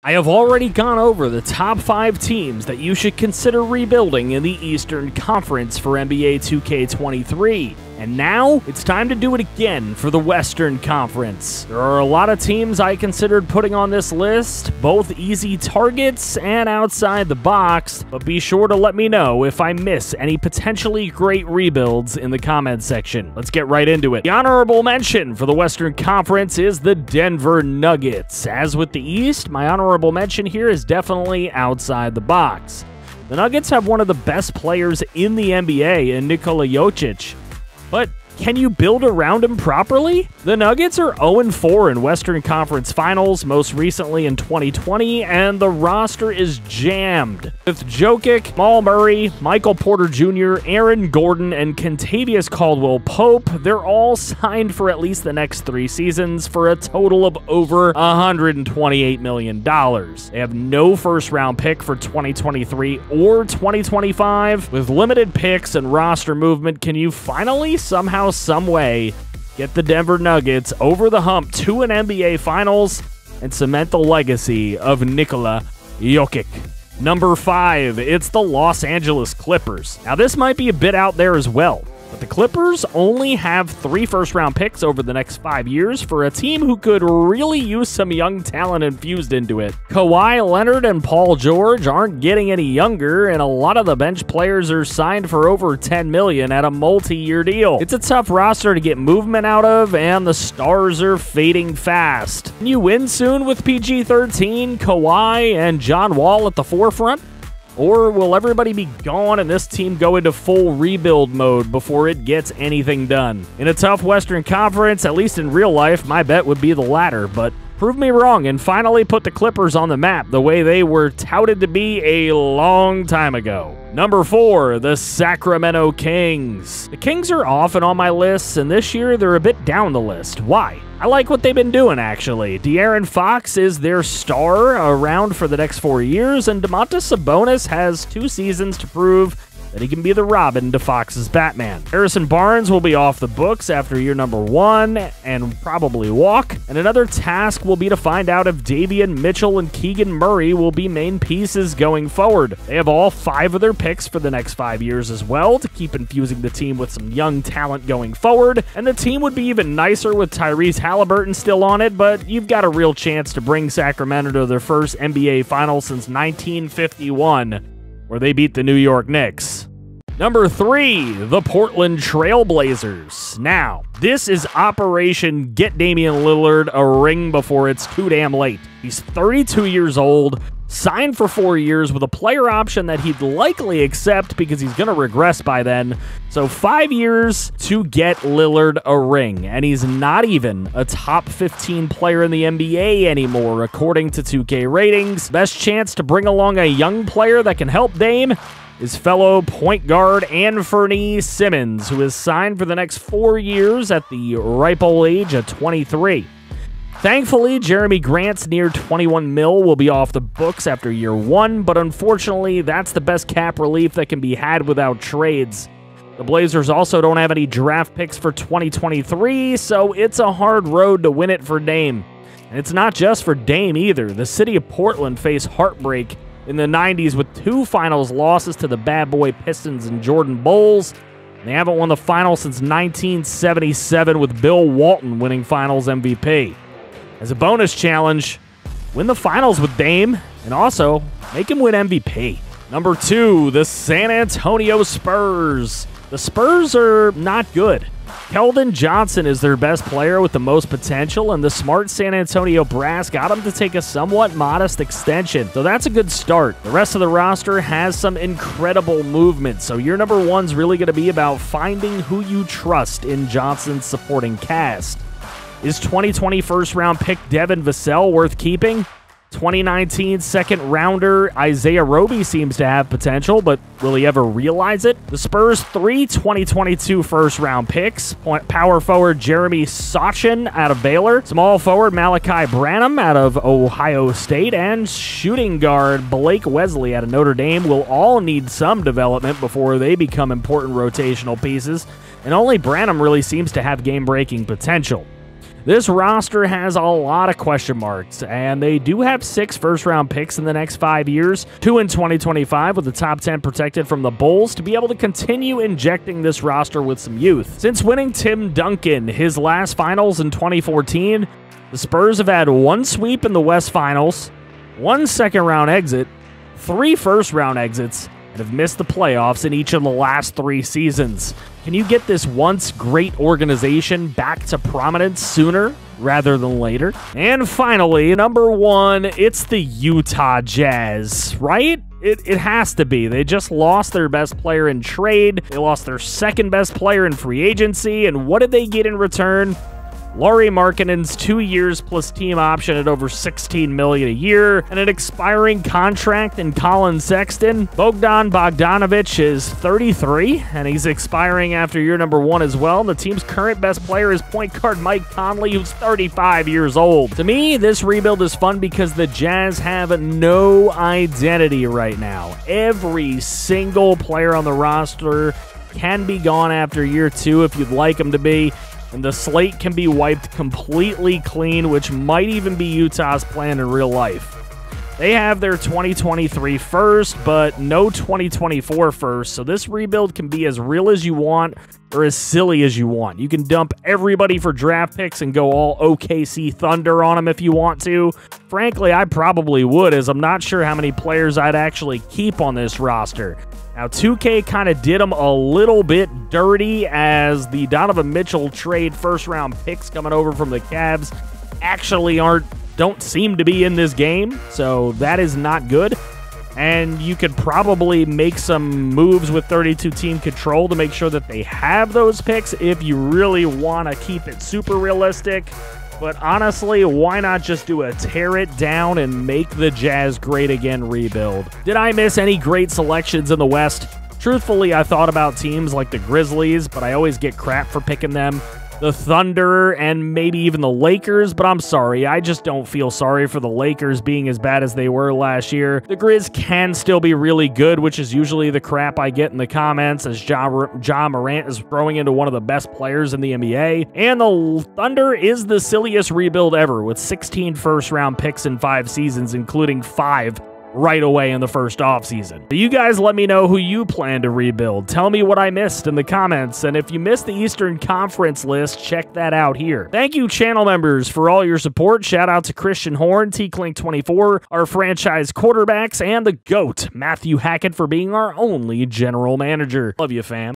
I have already gone over the top 5 teams that you should consider rebuilding in the Eastern Conference for NBA 2K23. And now, it's time to do it again for the Western Conference. There are a lot of teams I considered putting on this list, both easy targets and outside the box, but be sure to let me know if I miss any potentially great rebuilds in the comments section. Let's get right into it. The honorable mention for the Western Conference is the Denver Nuggets. As with the East, my honorable mention here is definitely outside the box. The Nuggets have one of the best players in the NBA in Nikola Jokic. But can you build around him properly? The Nuggets are 0-4 in Western Conference Finals, most recently in 2020, and the roster is jammed. With Jokic, Jamal Murray, Michael Porter Jr., Aaron Gordon, and Kentavious Caldwell-Pope, they're all signed for at least the next 3 seasons for a total of over $128 million. They have no first-round pick for 2023 or 2025. With limited picks and roster movement, can you finally somehow, some way, get the Denver Nuggets over the hump to an NBA Finals and cement the legacy of Nikola Jokic? Number 5, it's the Los Angeles Clippers. Now, this might be a bit out there as well, but the Clippers only have 3 first-round picks over the next 5 years for a team who could really use some young talent infused into it. Kawhi Leonard and Paul George aren't getting any younger, and a lot of the bench players are signed for over $10 million at a multi-year deal. It's a tough roster to get movement out of, and the stars are fading fast. Can you win soon with PG-13, Kawhi, and John Wall at the forefront? Or will everybody be gone and this team go into full rebuild mode before it gets anything done? In a tough Western Conference, at least in real life, my bet would be the latter, but prove me wrong and finally put the Clippers on the map the way they were touted to be a long time ago. Number 4, the Sacramento Kings. The Kings are often on my lists, and this year they're a bit down the list. Why? I like what they've been doing, actually. De'Aaron Fox is their star around for the next 4 years, and Domantas Sabonis has 2 seasons to prove that he can be the Robin to Fox's Batman. Harrison Barnes will be off the books after year number 1 and probably walk, and another task will be to find out if Davion Mitchell and Keegan Murray will be main pieces going forward. They have all 5 of their picks for the next 5 years as well to keep infusing the team with some young talent going forward, and the team would be even nicer with Tyrese Halliburton still on it, but you've got a real chance to bring Sacramento to their first NBA final since 1951. Where they beat the New York Knicks. Number 3, the Portland Trailblazers. Now, this is Operation Get Damian Lillard a ring before it's too damn late. He's 32 years old, signed for 4 years with a player option that he'd likely accept because he's going to regress by then. So 5 years to get Lillard a ring, and he's not even a top 15 player in the NBA anymore, according to 2K ratings. Best chance to bring along a young player that can help Dame is fellow point guard Anthony Simmons, who is signed for the next 4 years at the ripe old age of 23. Thankfully, Jeremy Grant's near $21 million will be off the books after year 1, but unfortunately, that's the best cap relief that can be had without trades. The Blazers also don't have any draft picks for 2023, so it's a hard road to win it for Dame. And it's not just for Dame either. The city of Portland faced heartbreak in the 90s with 2 finals losses to the bad boy Pistons and Jordan Bulls. They haven't won the finals since 1977 with Bill Walton winning finals MVP. As a bonus challenge, win the finals with Dame, and also make him win MVP. Number 2, the San Antonio Spurs. The Spurs are not good. Keldon Johnson is their best player with the most potential, and the smart San Antonio brass got him to take a somewhat modest extension. So that's a good start. The rest of the roster has some incredible movement, so your number 1's really going to be about finding who you trust in Johnson's supporting cast. Is 2020 first-round pick Devin Vassell worth keeping? 2019 second-rounder Isaiah Roby seems to have potential, but will he ever realize it? The Spurs' 3 2022 first-round picks, power forward Jeremy Sochan out of Baylor, small forward Malachi Branham out of Ohio State, and shooting guard Blake Wesley out of Notre Dame will all need some development before they become important rotational pieces, and only Branham really seems to have game-breaking potential. This roster has a lot of question marks, and they do have 6 first-round picks in the next 5 years, 2 in 2025 with the top 10 protected from the Bulls to be able to continue injecting this roster with some youth. Since winning Tim Duncan his last finals in 2014, the Spurs have had 1 sweep in the West Finals, 1 second-round exit, 3 first-round exits, and have missed the playoffs in each of the last 3 seasons. Can you get this once great organization back to prominence sooner rather than later? And finally, number 1, it's the Utah Jazz, right? It has to be. They just lost their best player in trade. They lost their second best player in free agency. And what did they get in return? Lauri Markkanen's 2 years plus team option at over $16 million a year, and an expiring contract in Colin Sexton. Bogdan Bogdanovic is 33, and he's expiring after year number 1 as well. The team's current best player is point guard Mike Conley, who's 35 years old. To me, this rebuild is fun because the Jazz have no identity right now. Every single player on the roster can be gone after year 2 if you'd like them to be. And the slate can be wiped completely clean, which might even be Utah's plan in real life. They have their 2023 first, but no 2024 first, so this rebuild can be as real as you want or as silly as you want. You can dump everybody for draft picks and go all OKC Thunder on them if you want to. Frankly, I probably would, as I'm not sure how many players I'd actually keep on this roster. Now, 2K kind of did them a little bit dirty, as the Donovan Mitchell trade first-round picks coming over from the Cavs actually don't seem to be in this game, so that is not good. And you could probably make some moves with 32-team control to make sure that they have those picks if you really want to keep it super realistic. But honestly, why not just do a tear it down and make the Jazz great again rebuild? Did I miss any great selections in the West? Truthfully, I thought about teams like the Grizzlies, but I always get crap for picking them. The Thunder, and maybe even the Lakers, but I'm sorry, I just don't feel sorry for the Lakers being as bad as they were last year. The Grizz can still be really good, which is usually the crap I get in the comments, as Ja Morant is growing into one of the best players in the NBA. And the Thunder is the silliest rebuild ever, with 16 first-round picks in 5 seasons, including 5 right away in the first offseason. You guys let me know who you plan to rebuild. Tell me what I missed in the comments, and if you missed the Eastern Conference list, check that out here. Thank you, channel members, for all your support. Shout out to Christian Horn, TClink24, our franchise quarterbacks, and the GOAT, Matthew Hackett, for being our only general manager. Love you, fam.